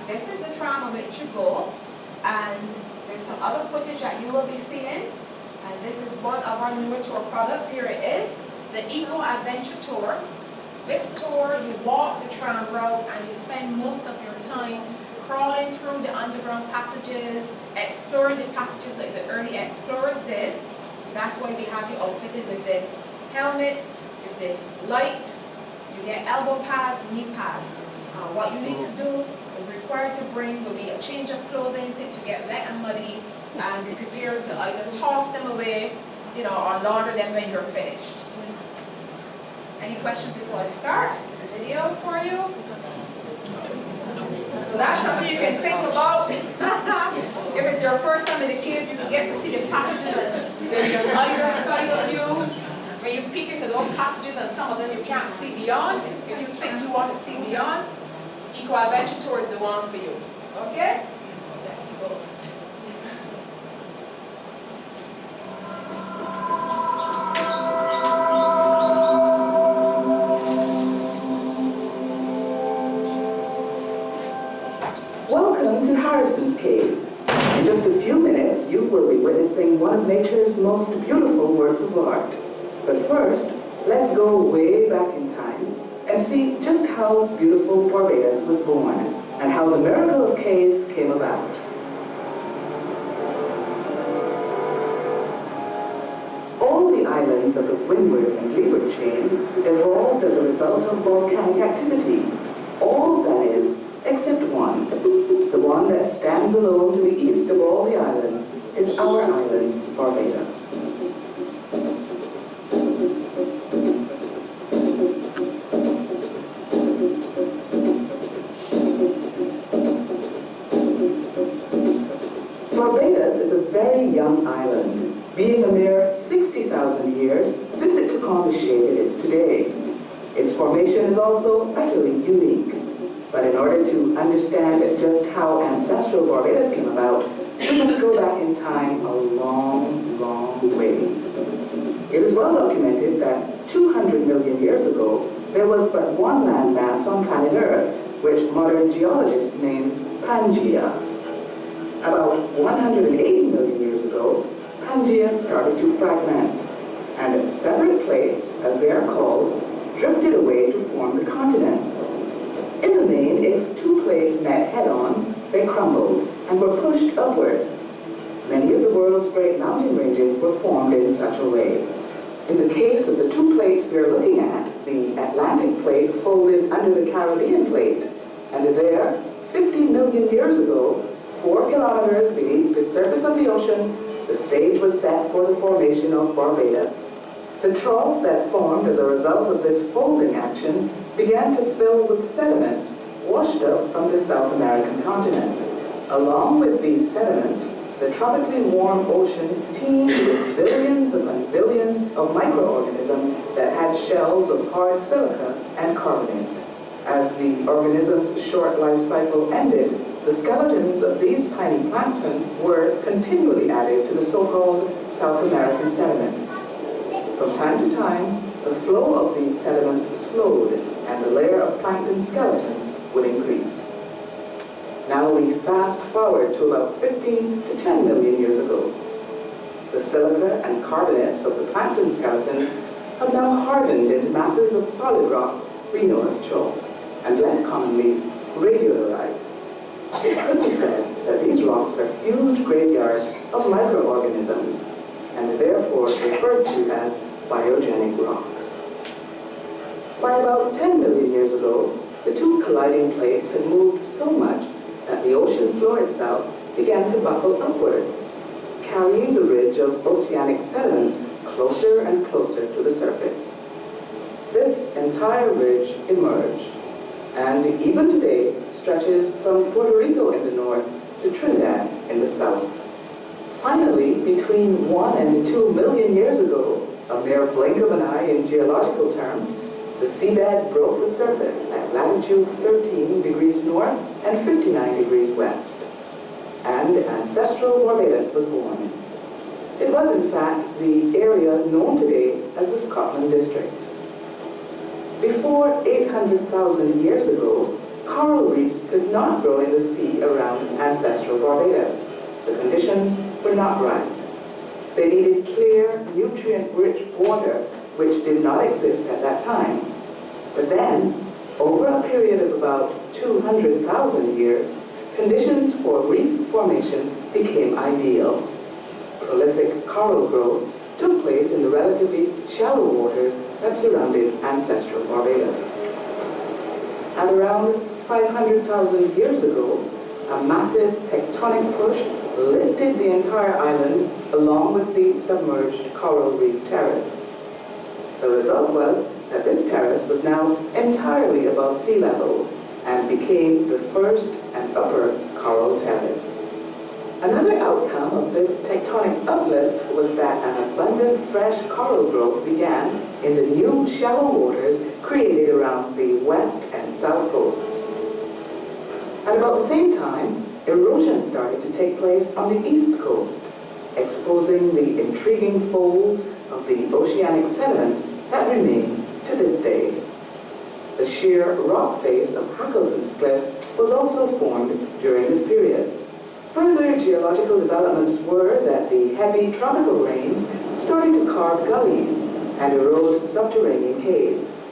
this is the tram on which you go, and there's some other footage that you will be seeing. And this is one of our newer tour products. Here it is, the Eco Adventure Tour. This tour, you walk the tram route and you spend most of your time crawling through the underground passages, exploring the passages like the early explorers did. That's why we have you outfitted with the helmets, with the light, you get elbow pads, knee pads. What you need to do, you're required to bring will be a change of clothing since you get wet and muddy, and be prepared to either toss them away, or launder them when you're finished. Any questions before I start the video for you? So that's something you can think about. If it's your first time in the cave, you can get to see the passages that are on either side of you. When you peek into those passages, and some of them you can't see beyond, if you think you want to see beyond, Eco Adventure Tour is the one for you. Okay? Let's go. Welcome to Harrison's Cave. In just a few minutes, you will be witnessing one of nature's most beautiful works of art. But first, let's go way back in time and see just how beautiful Barbados was born and how the miracle of caves came about. All the islands of the Windward and Leeward chain evolved as a result of volcanic activity. All, that is, except one. The one that stands alone to the east of all the islands is our island, Barbados. Barbados is a very young island, being a mere 60,000 years since it took on the shape it is today. Its formation is also utterly unique. But in order to understand just how ancestral Barbados came about, we must go back in time a long, long way. It is well documented that 200 million years ago, there was but one landmass on planet Earth, which modern geologists name Pangaea. About 180 million years ago, Pangaea started to fragment, and separate plates, as they are called, drifted away to form the continents. In the main, if two plates met head-on, they crumbled and were pushed upward. Many of the world's great mountain ranges were formed in such a way. In the case of the two plates we are looking at, the Atlantic plate folded under the Caribbean plate, and there, 50 million years ago, 4 kilometers beneath the surface of the ocean, the stage was set for the formation of Barbados. The trough that formed as a result of this folding action began to fill with sediments washed up from the South American continent. Along with these sediments, the tropically warm ocean teemed with billions upon billions of microorganisms that had shells of hard silica and carbonate. As the organisms' short life cycle ended, the skeletons of these tiny plankton were continually added to the so-called South American sediments. From time to time, the flow of these sediments slowed and the layer of plankton skeletons would increase. Now we fast forward to about 15 to 10 million years ago. The silica and carbonates of the plankton skeletons have now hardened into masses of solid rock we know as chalk, and less commonly, radiolite. It could be said that these rocks are huge graveyards of microorganisms, and therefore referred to as biogenic rocks. By about 10 million years ago, the two colliding plates had moved so much that the ocean floor itself began to buckle upwards, carrying the ridge of oceanic sediments closer and closer to the surface. This entire ridge emerged, and even today stretches from Puerto Rico in the north to Trinidad in the south. Finally, between 1 and 2 million years ago, a mere blink of an eye in geological terms, the seabed broke the surface at latitude 13 degrees north and 59 degrees west. And ancestral Barbados was born. It was, in fact, the area known today as the Scotland District. Before 800,000 years ago, coral reefs could not grow in the sea around ancestral Barbados. The conditions were not right. They needed clear, nutrient-rich water, which did not exist at that time. But then, over a period of about 200,000 years, conditions for reef formation became ideal. Prolific coral growth took place in the relatively shallow waters that surrounded ancestral Barbados. At around 500,000 years ago, a massive tectonic push lifted the entire island along with the submerged coral reef terrace. The result was that this terrace was now entirely above sea level and became the first and upper coral terrace. Another outcome of this tectonic uplift was that an abundant fresh coral growth began in the new shallow waters created around the west and south coasts. At about the same time, erosion started to take place on the east coast, exposing the intriguing folds of the oceanic sediments that remain to this day. The sheer rock face of Hackleton's Cliff was also formed during this period. Further geological developments were that the heavy tropical rains started to carve gullies and erode subterranean caves.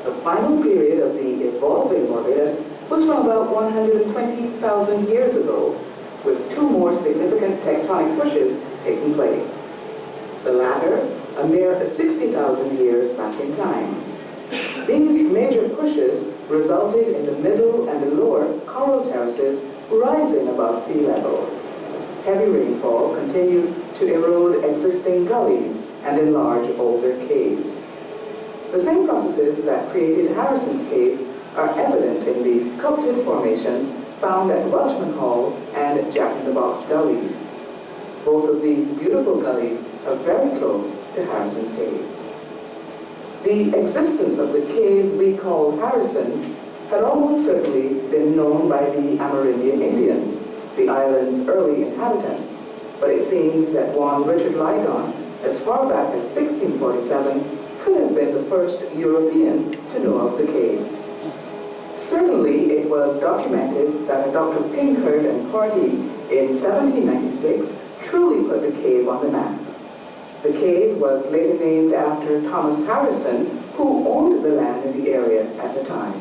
The final period of the evolving Barbados was from about 120,000 years ago, with two more significant tectonic pushes taking place. The latter, a mere 60,000 years back in time. These major pushes resulted in the middle and the lower coral terraces rising above sea level. Heavy rainfall continued to erode existing gullies and enlarge older caves. The same processes that created Harrison's Cave are evident in the sculpted formations found at Welshman Hall and Jack-in-the-Box gullies. Both of these beautiful gullies are very close to Harrison's Cave. The existence of the cave we call Harrison's had almost certainly been known by the Amerindian Indians, the island's early inhabitants, but it seems that one Richard Ligon, as far back as 1647, could have been the first European to know of the cave. Certainly, it was documented that Dr. Pinkherd and party in 1796 truly put the cave on the map. The cave was later named after Thomas Harrison, who owned the land in the area at the time.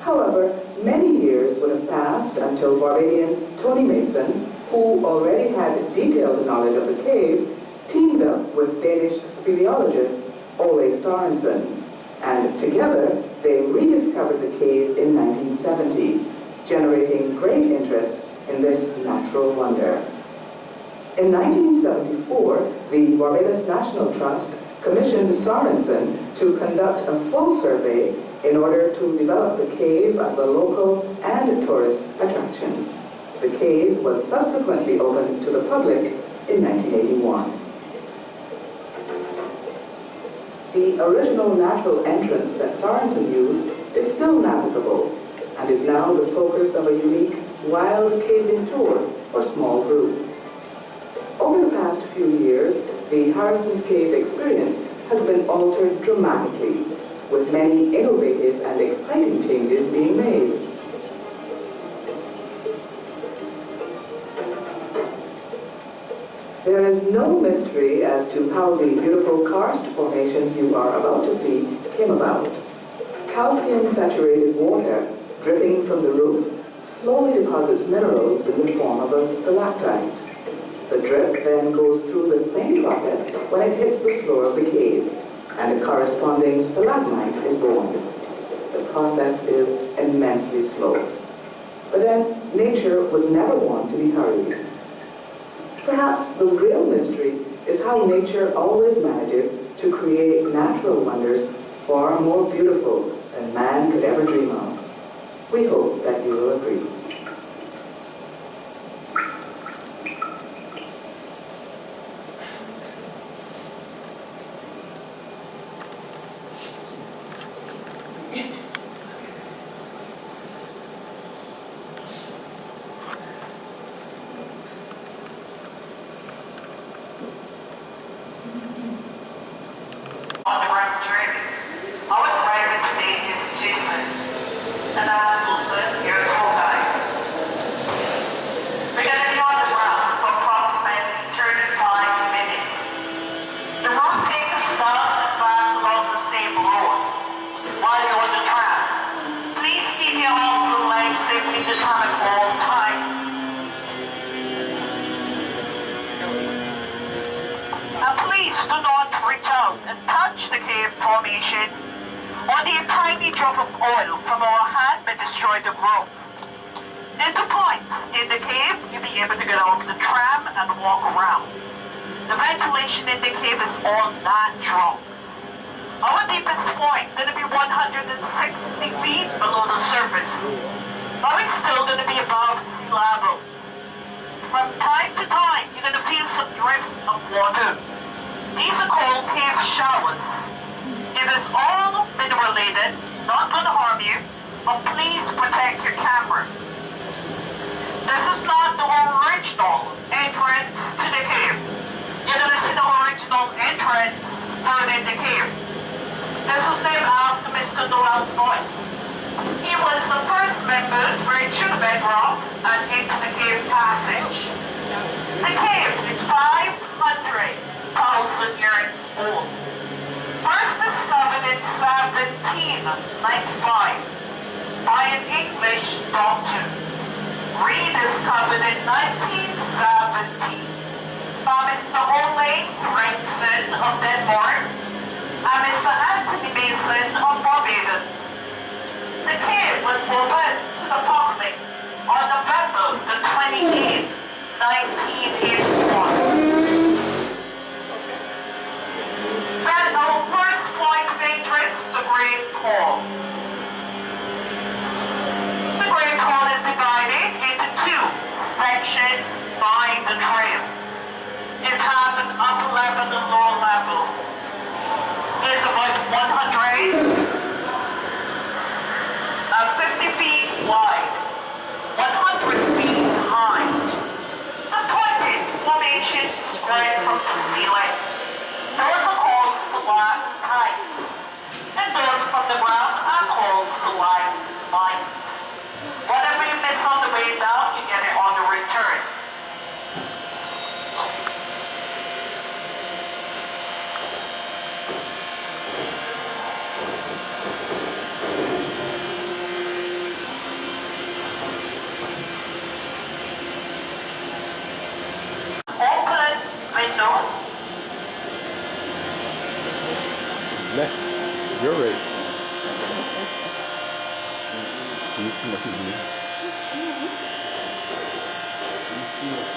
However, many years would have passed until Barbadian Tony Mason, who already had detailed knowledge of the cave, teamed up with Danish speleologist Ole Sorensen, and together they rediscovered the cave in 1970, generating great interest in this natural wonder. In 1974, the Barbados National Trust commissioned Sorensen to conduct a full survey in order to develop the cave as a local and tourist attraction. The cave was subsequently opened to the public in 1981. The original natural entrance that Sorensen used is still navigable and is now the focus of a unique wild caving tour for small groups. Over the past few years, the Harrison's Cave experience has been altered dramatically, with many innovative and exciting changes being made. There is no mystery as to how the beautiful karst formations you are about to see came about. Calcium-saturated water dripping from the roof slowly deposits minerals in the form of a stalactite. The drip then goes through the same process when it hits the floor of the cave, and a corresponding stalagmite is born. The process is immensely slow. But then, nature was never one to be hurried. Perhaps the real mystery is how nature always manages to create natural wonders far more beautiful than man could ever dream of. We hope that you will agree. On the right track. Our driver today is Jason, and our Please do not reach out and touch the cave formation. Only a tiny drop of oil from our hand may destroy the growth. At the points in the cave, you'll be able to get off the tram and walk around. The ventilation in the cave is all natural. Our deepest point going to be 160 feet below the surface. But it's still going to be above sea level. From time to time, you're going to feel some drips of water. These are called cave showers. It is all related, not going to harm you, but please protect your camera. This is not the original entrance to the cave. You're going to see the original entrance further in the cave. This was named after Mr. Noel Noyce. He was the first member to break through the bedrocks and into the cave passage. The cave is 500,000 years old. First discovered in 1795 by an English doctor. Rediscovered in 1917 by Mr. Olaus Rensen of Denmark and Mr. Anthony Mason of Barbados. The cave was opened to the public on November the 28th, 1981. Then our first point of interest, the Great Hall. The Great Hall is divided into two sections by the trail. It has an upper level and lower level. It's about 150 feet wide, 100 feet high. The pointed formation spread from the ceiling. Those are called stalactites, and those from the ground are called stalagmites. Whatever you miss on the way down, you get it on the return. Open window. Left. You're right. Can you see what he's doing? Can you see it?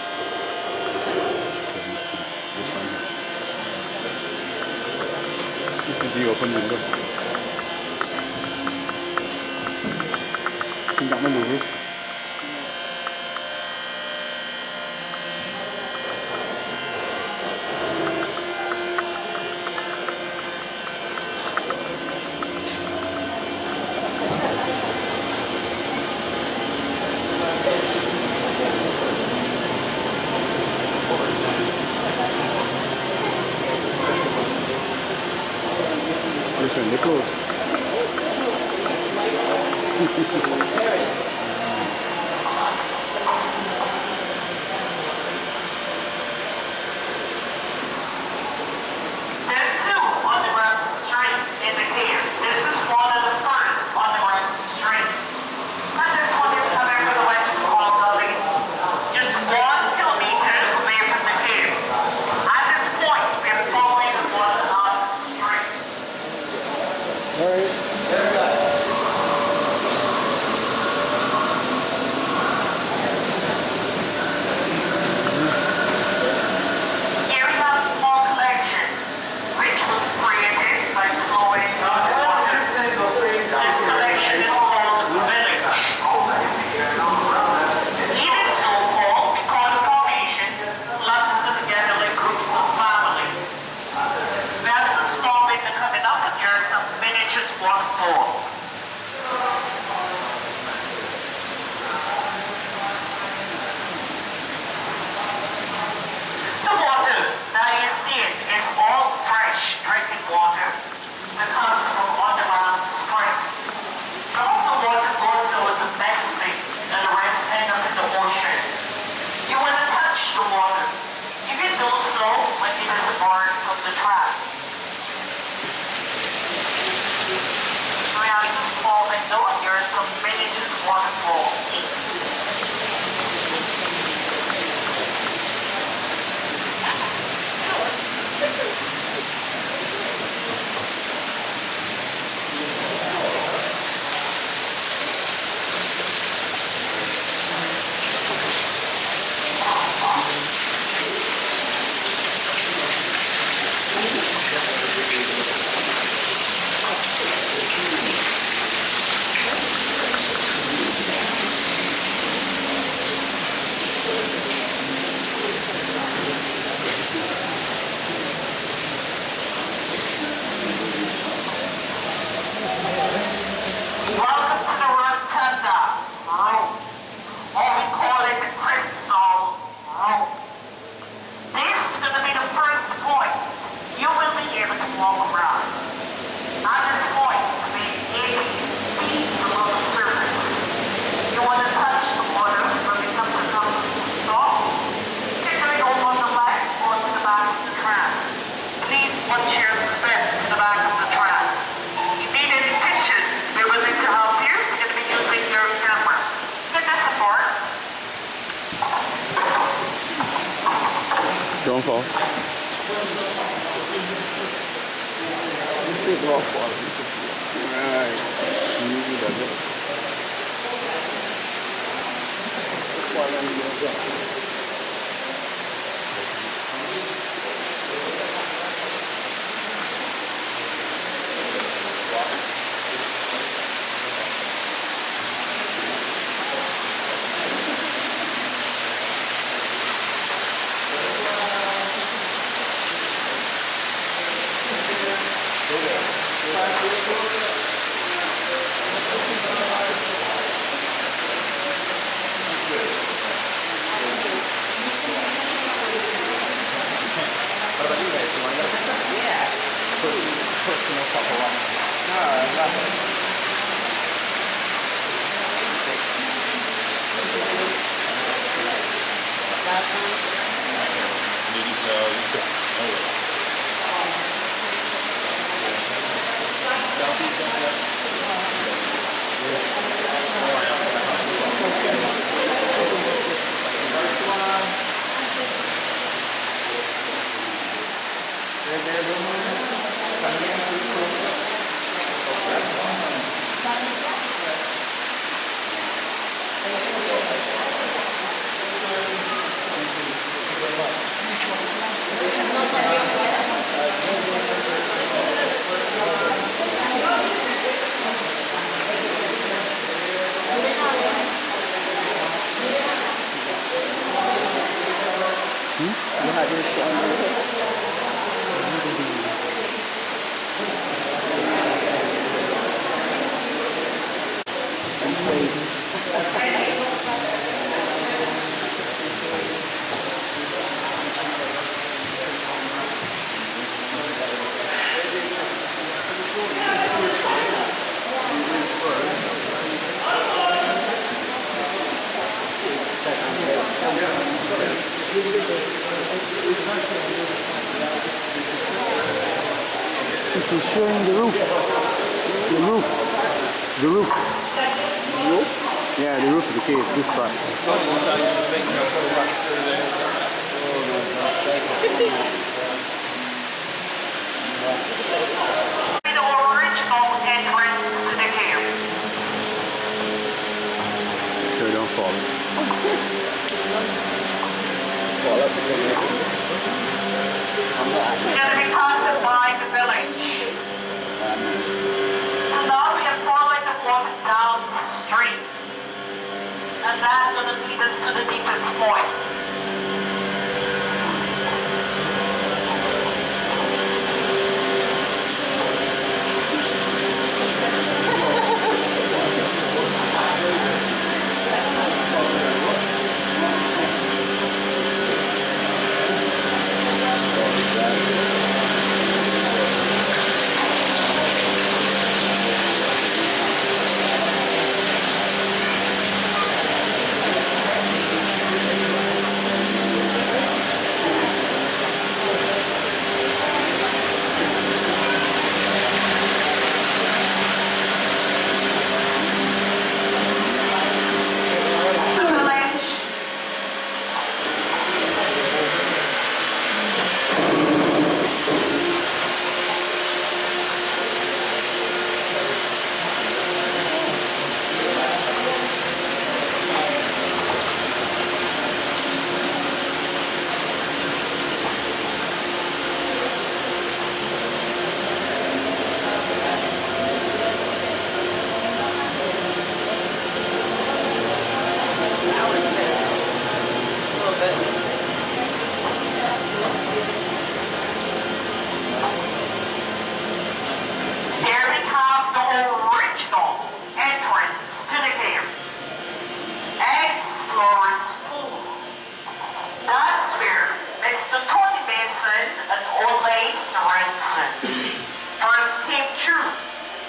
This one. This is the open window. Tingnan mo lubos. Listen, Nichols. There are two underground streets in the cave. This is one of the first underground streets. And this one is coming from the electrical hall gully, just 1 kilometer away from the cave. At this point, we are following the one on the street. All right. Here we have a small collection, which was created by flowing water. This collection is called the village. It is so called because the formation clustered together like groups of families. There's a small window coming up and here are some miniatures waterfall. The water that you see it is all fresh drinking water that comes from underground spring. Some of the water goes to the domestic and the rest end up in the ocean. You want to touch the water. You can do so when it is born from the trap. We have a small window and here are some miniature waterfalls. Don't fall. Right. Easy does it. This is showing the roof. The roof. The roof. The roof? Yeah, the roof of the cave, this part. The original entrance to the cave. Sure, don't fall. We're going to be passing by the village. So now we are following the water down the street. And that's going to lead us to the deepest point.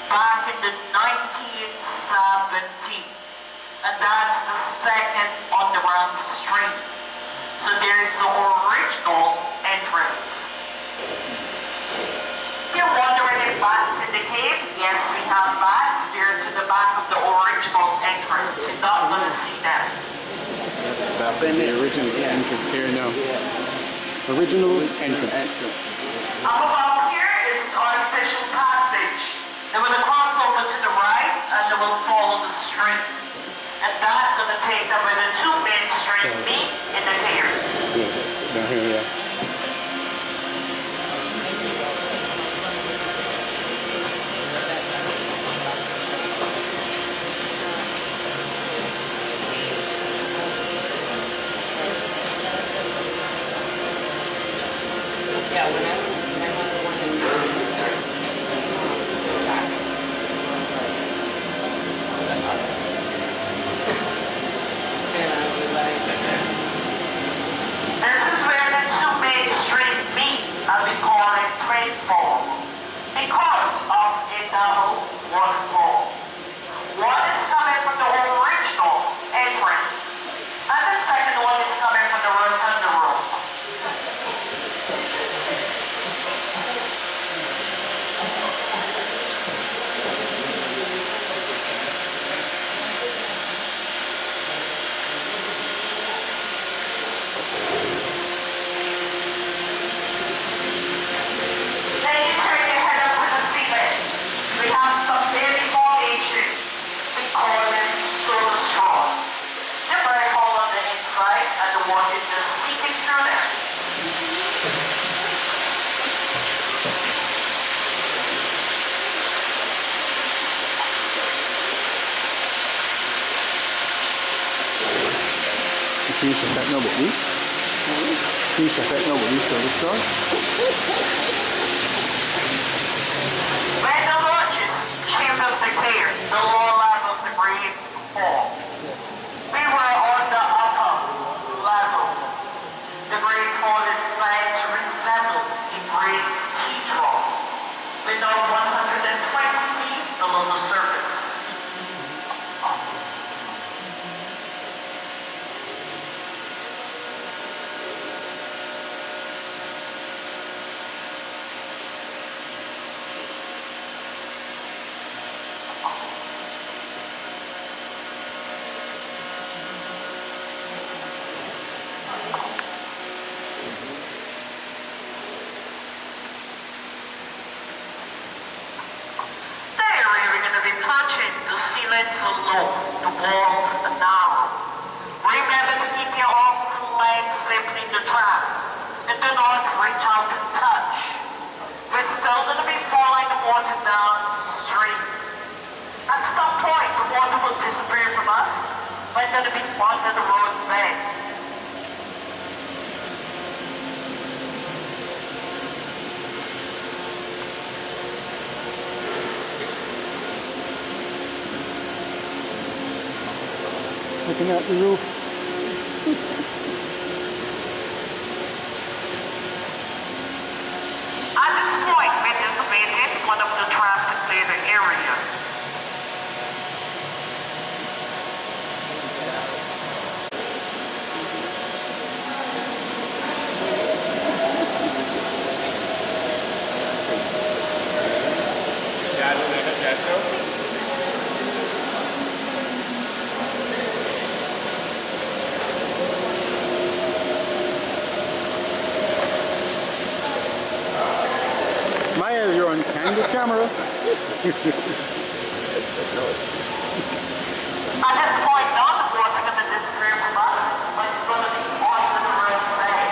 Back in the 1970s. And that's the second underground street. So there's the original entrance. You're wondering if bats in the cave? Yes, we have bats there to the back of the original entrance. You're not going to see them. That's the original entrance here now. Original entrance. Up above here is an artificial passage. They will cross over to the right and they will follow the street. And that's going to take them where the two main streets meet in the cave. Yeah, down here, yeah. Yeah, when I'm on the one in This is where the two main streets meet and we call it Rainfall because of a double waterfall. One is coming from the original entrance and the second one is coming from the Rotunda Road. Then you turn your head up to the ceiling. We have some daily formation. We call them soda straws. They're very hollow on the inside and the water is just seeping through them. Puis ça fait no body. Puis ça fait no body, so the star. When the launches came up the clear, the lower level of the green fall. We were on the upper level. The green fall is said to resemble a great tea drop. With now 120 feet below the surface. There we're going to be punching the ceilings are low, the walls are narrow. Remember to keep your arms and legs simply in the trap and do not reach out and touch. We're still going to be following the water down the stream. At some point, the water will disappear from us. We're going to be under the road bed. Looking at the roof. At this point, we anticipated one of the traffic later area. Smile, you're on candid camera. At this point, now the water going to disappear from us, but it's going to be under the road bed.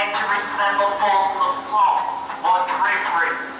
meant to resemble folds of cloth or drapery.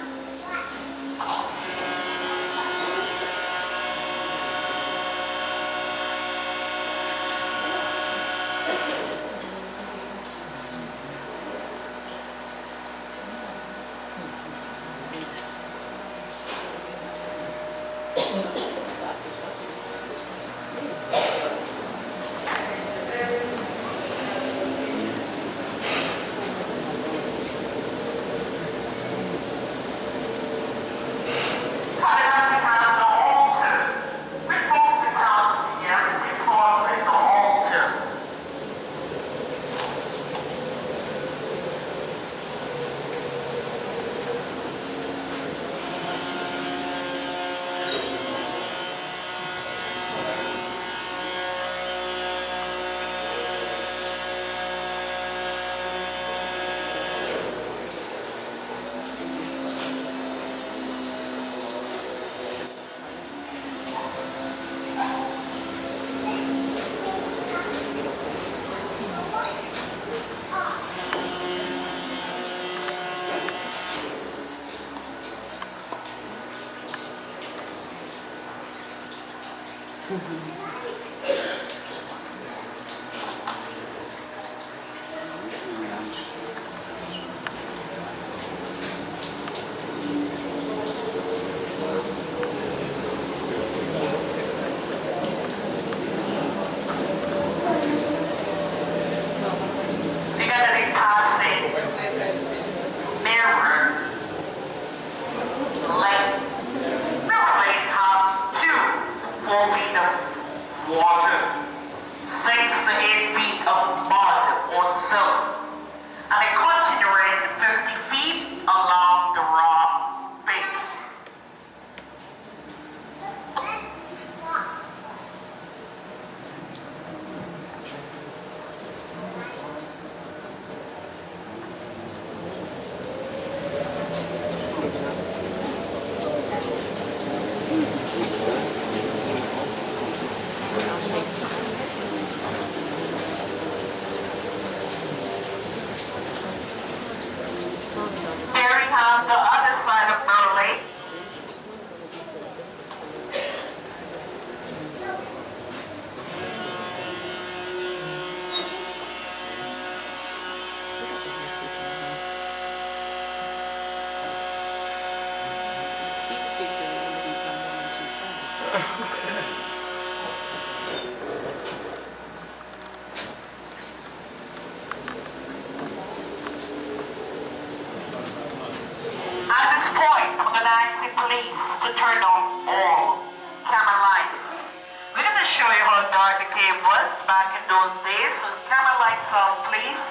To turn on all camera lights. We're going to show you how dark the cave was back in those days. So camera lights on, please.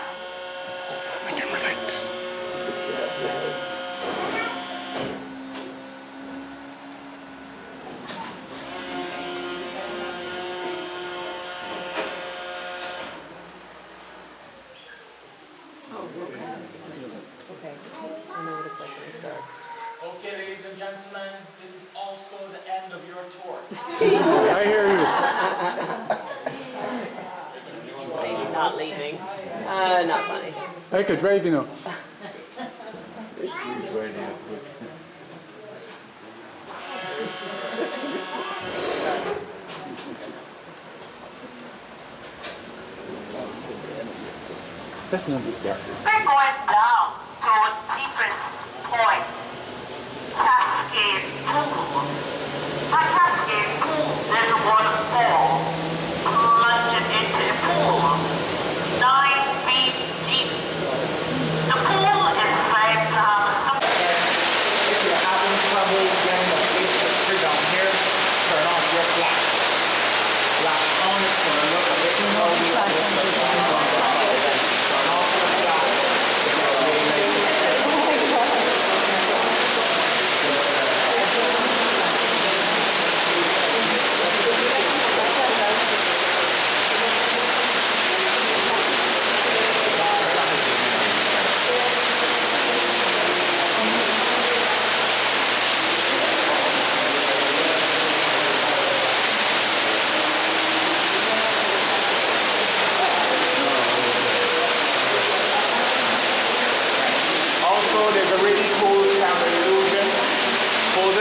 Camera lights. Okay, ladies and gentlemen, this is also the end of your tour. I hear you. Maybe not leaving. Not funny. I could drive, you know. That's not dark. We're going down to the deepest point, Cascade Pool. At Cascade Pool, there's a waterfall plunging into a pool 9 feet deep. The pool is said to have a If you're having trouble getting a place to sit down here, turn off your flash. Flash on, it's going to look a bit more realistic. Turn off your flash.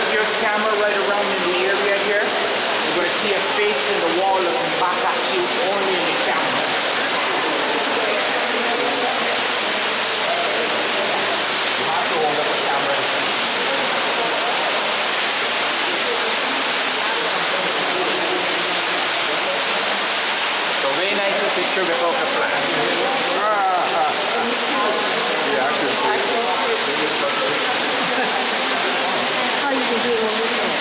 put your camera right around in the area here, you're going to see a face in the wall looking back at you only in the camera. You have to hold up the camera. So very nice picture without the flash. Yeah, accuracy. How you can do it over there?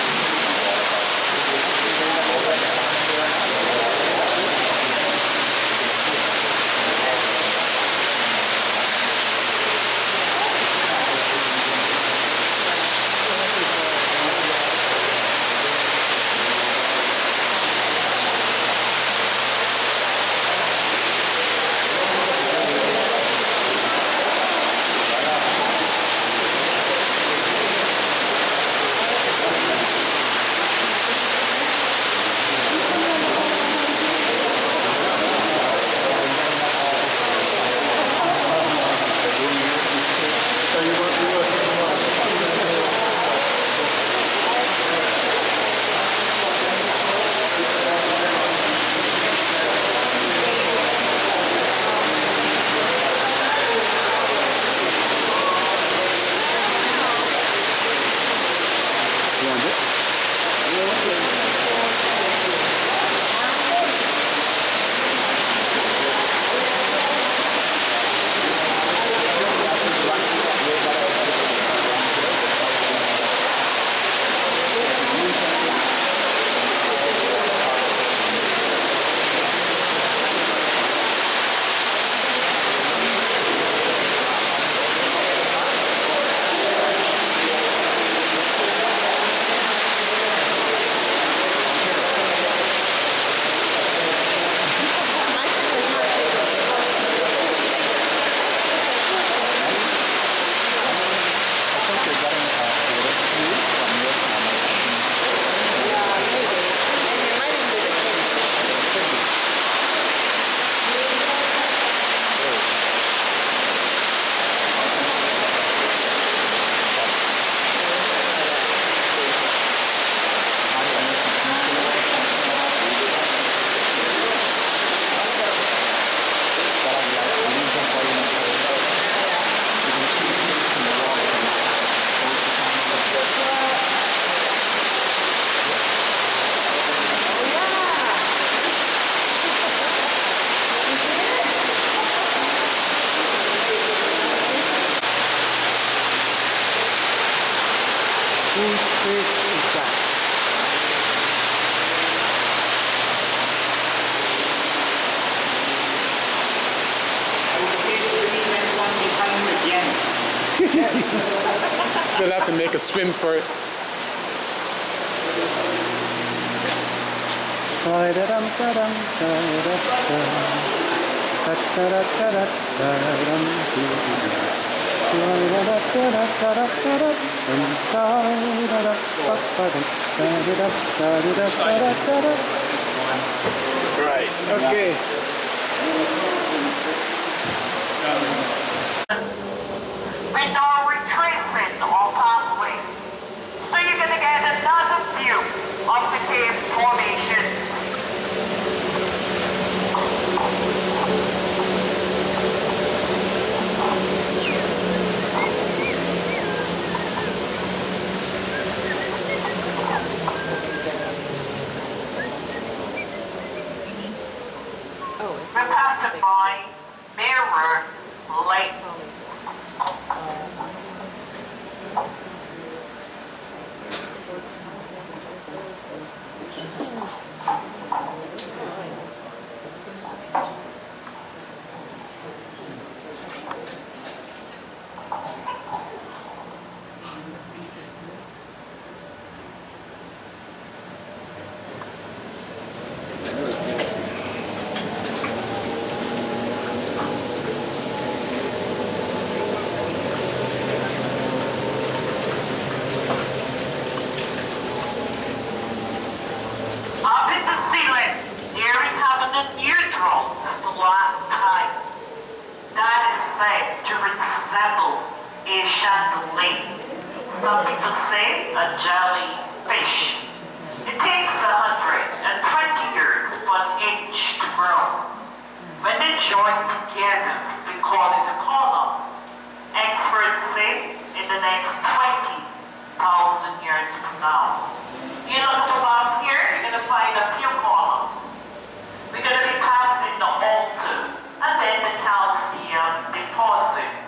They'll have to make a swim for it. Right, okay. With no retracing or pathway. So you're going to get another view of the cave formations. We're passing by Mirror Lake. Up in the ceiling, nearing having a neutral stalactite. That is said to resemble a chandelier. Some people say a jellyfish. It takes 120 years for an inch to grow. When they join together, we call it a column. Experts say in the next 20,000 years from now. You look above here, you're going to find a few columns. We're going to be passing the altar and then the calcium deposit.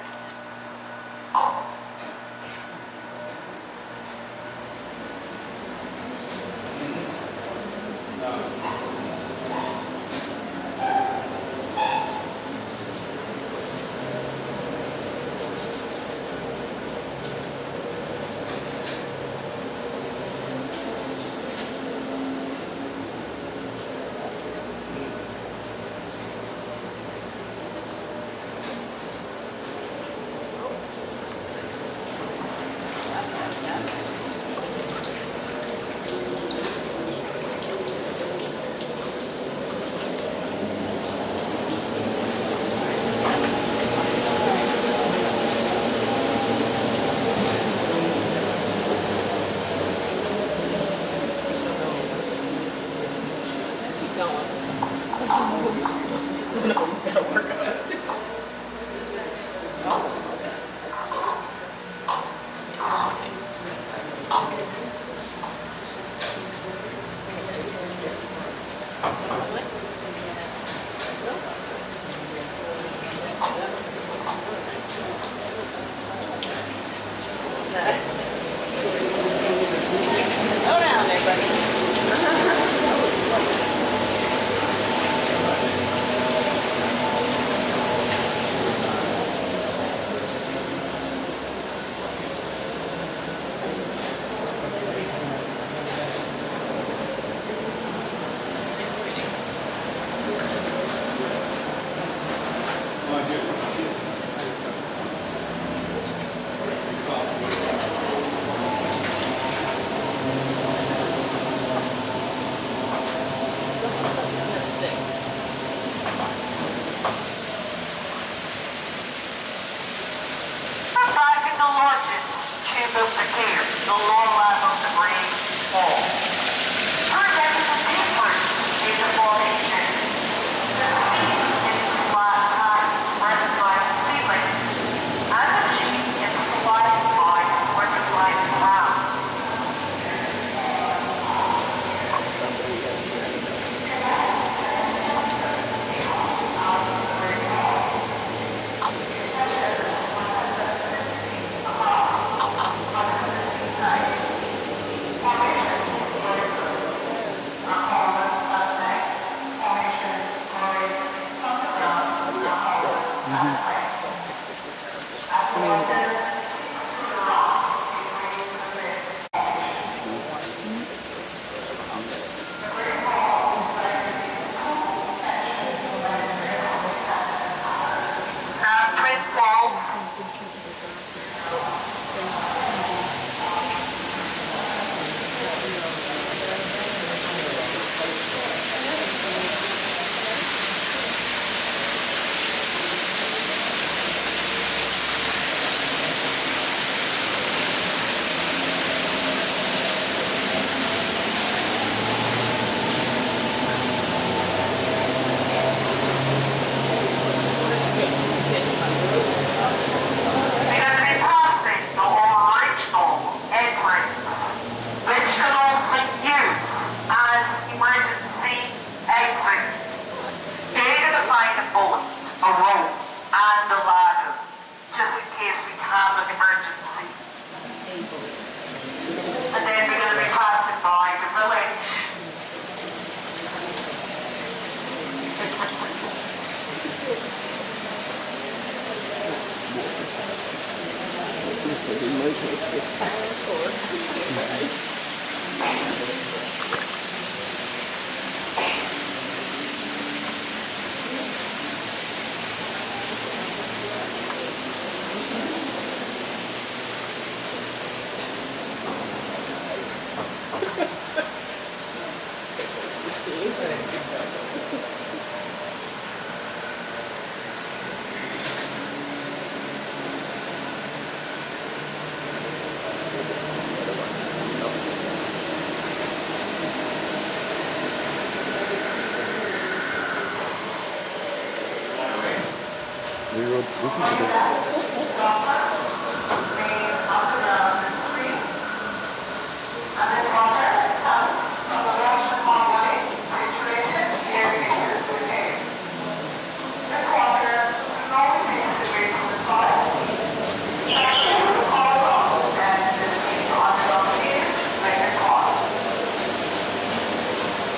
This is the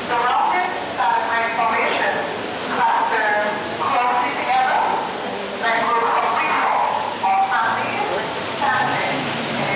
The rounded satellite formations cluster closely together, like groups of people or families standing in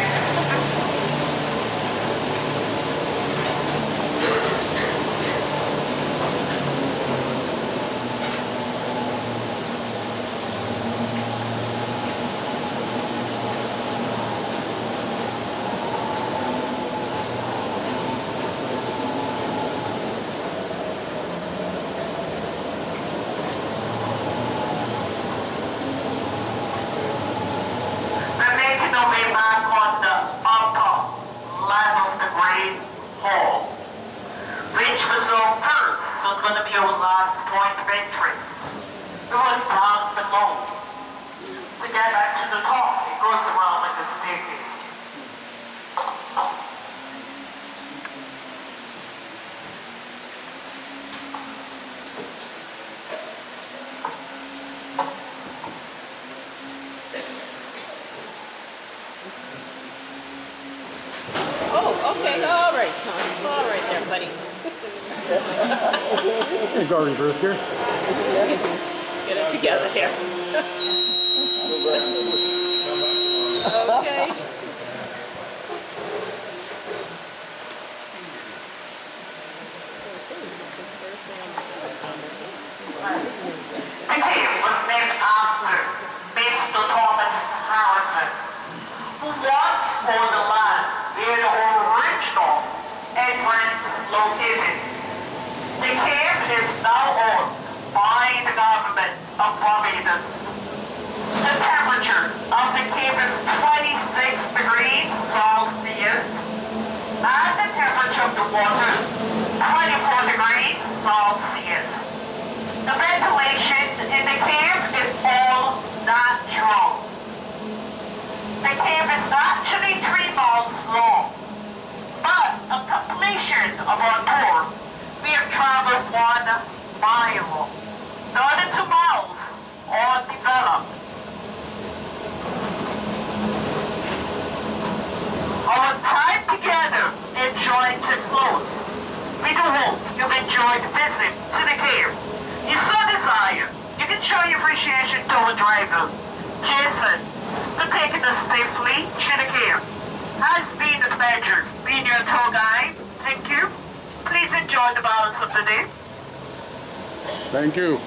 We're making our way back on the upper level of the Great Hall, which was our first, so going to be our last point of entrance. We went down below. We get back to the top, it goes around like a staircase. Oh, okay, all right, Sean. All right there, buddy. Hey, go reverse gear. Get it together here. Okay. The cave was named after Mr. Thomas Harrison, who once owned the land where the original entrance located. The cave is now owned by the government of Barbados. The temperature of the cave is 26 degrees Celsius, and the temperature of the water, 24 degrees Celsius. The ventilation in the cave is all natural. The cave is actually 3 miles long, but on completion of our tour, we have traveled 1 mile. The other 2 miles are developed. Our time together is joined to close. We do hope you've enjoyed the visit to the cave. You so desire, you can show your appreciation to the driver, Jason, for taking us safely to the cave. Has been a pleasure being your tour guide. Thank you. Please enjoy the balance of the day. Thank you.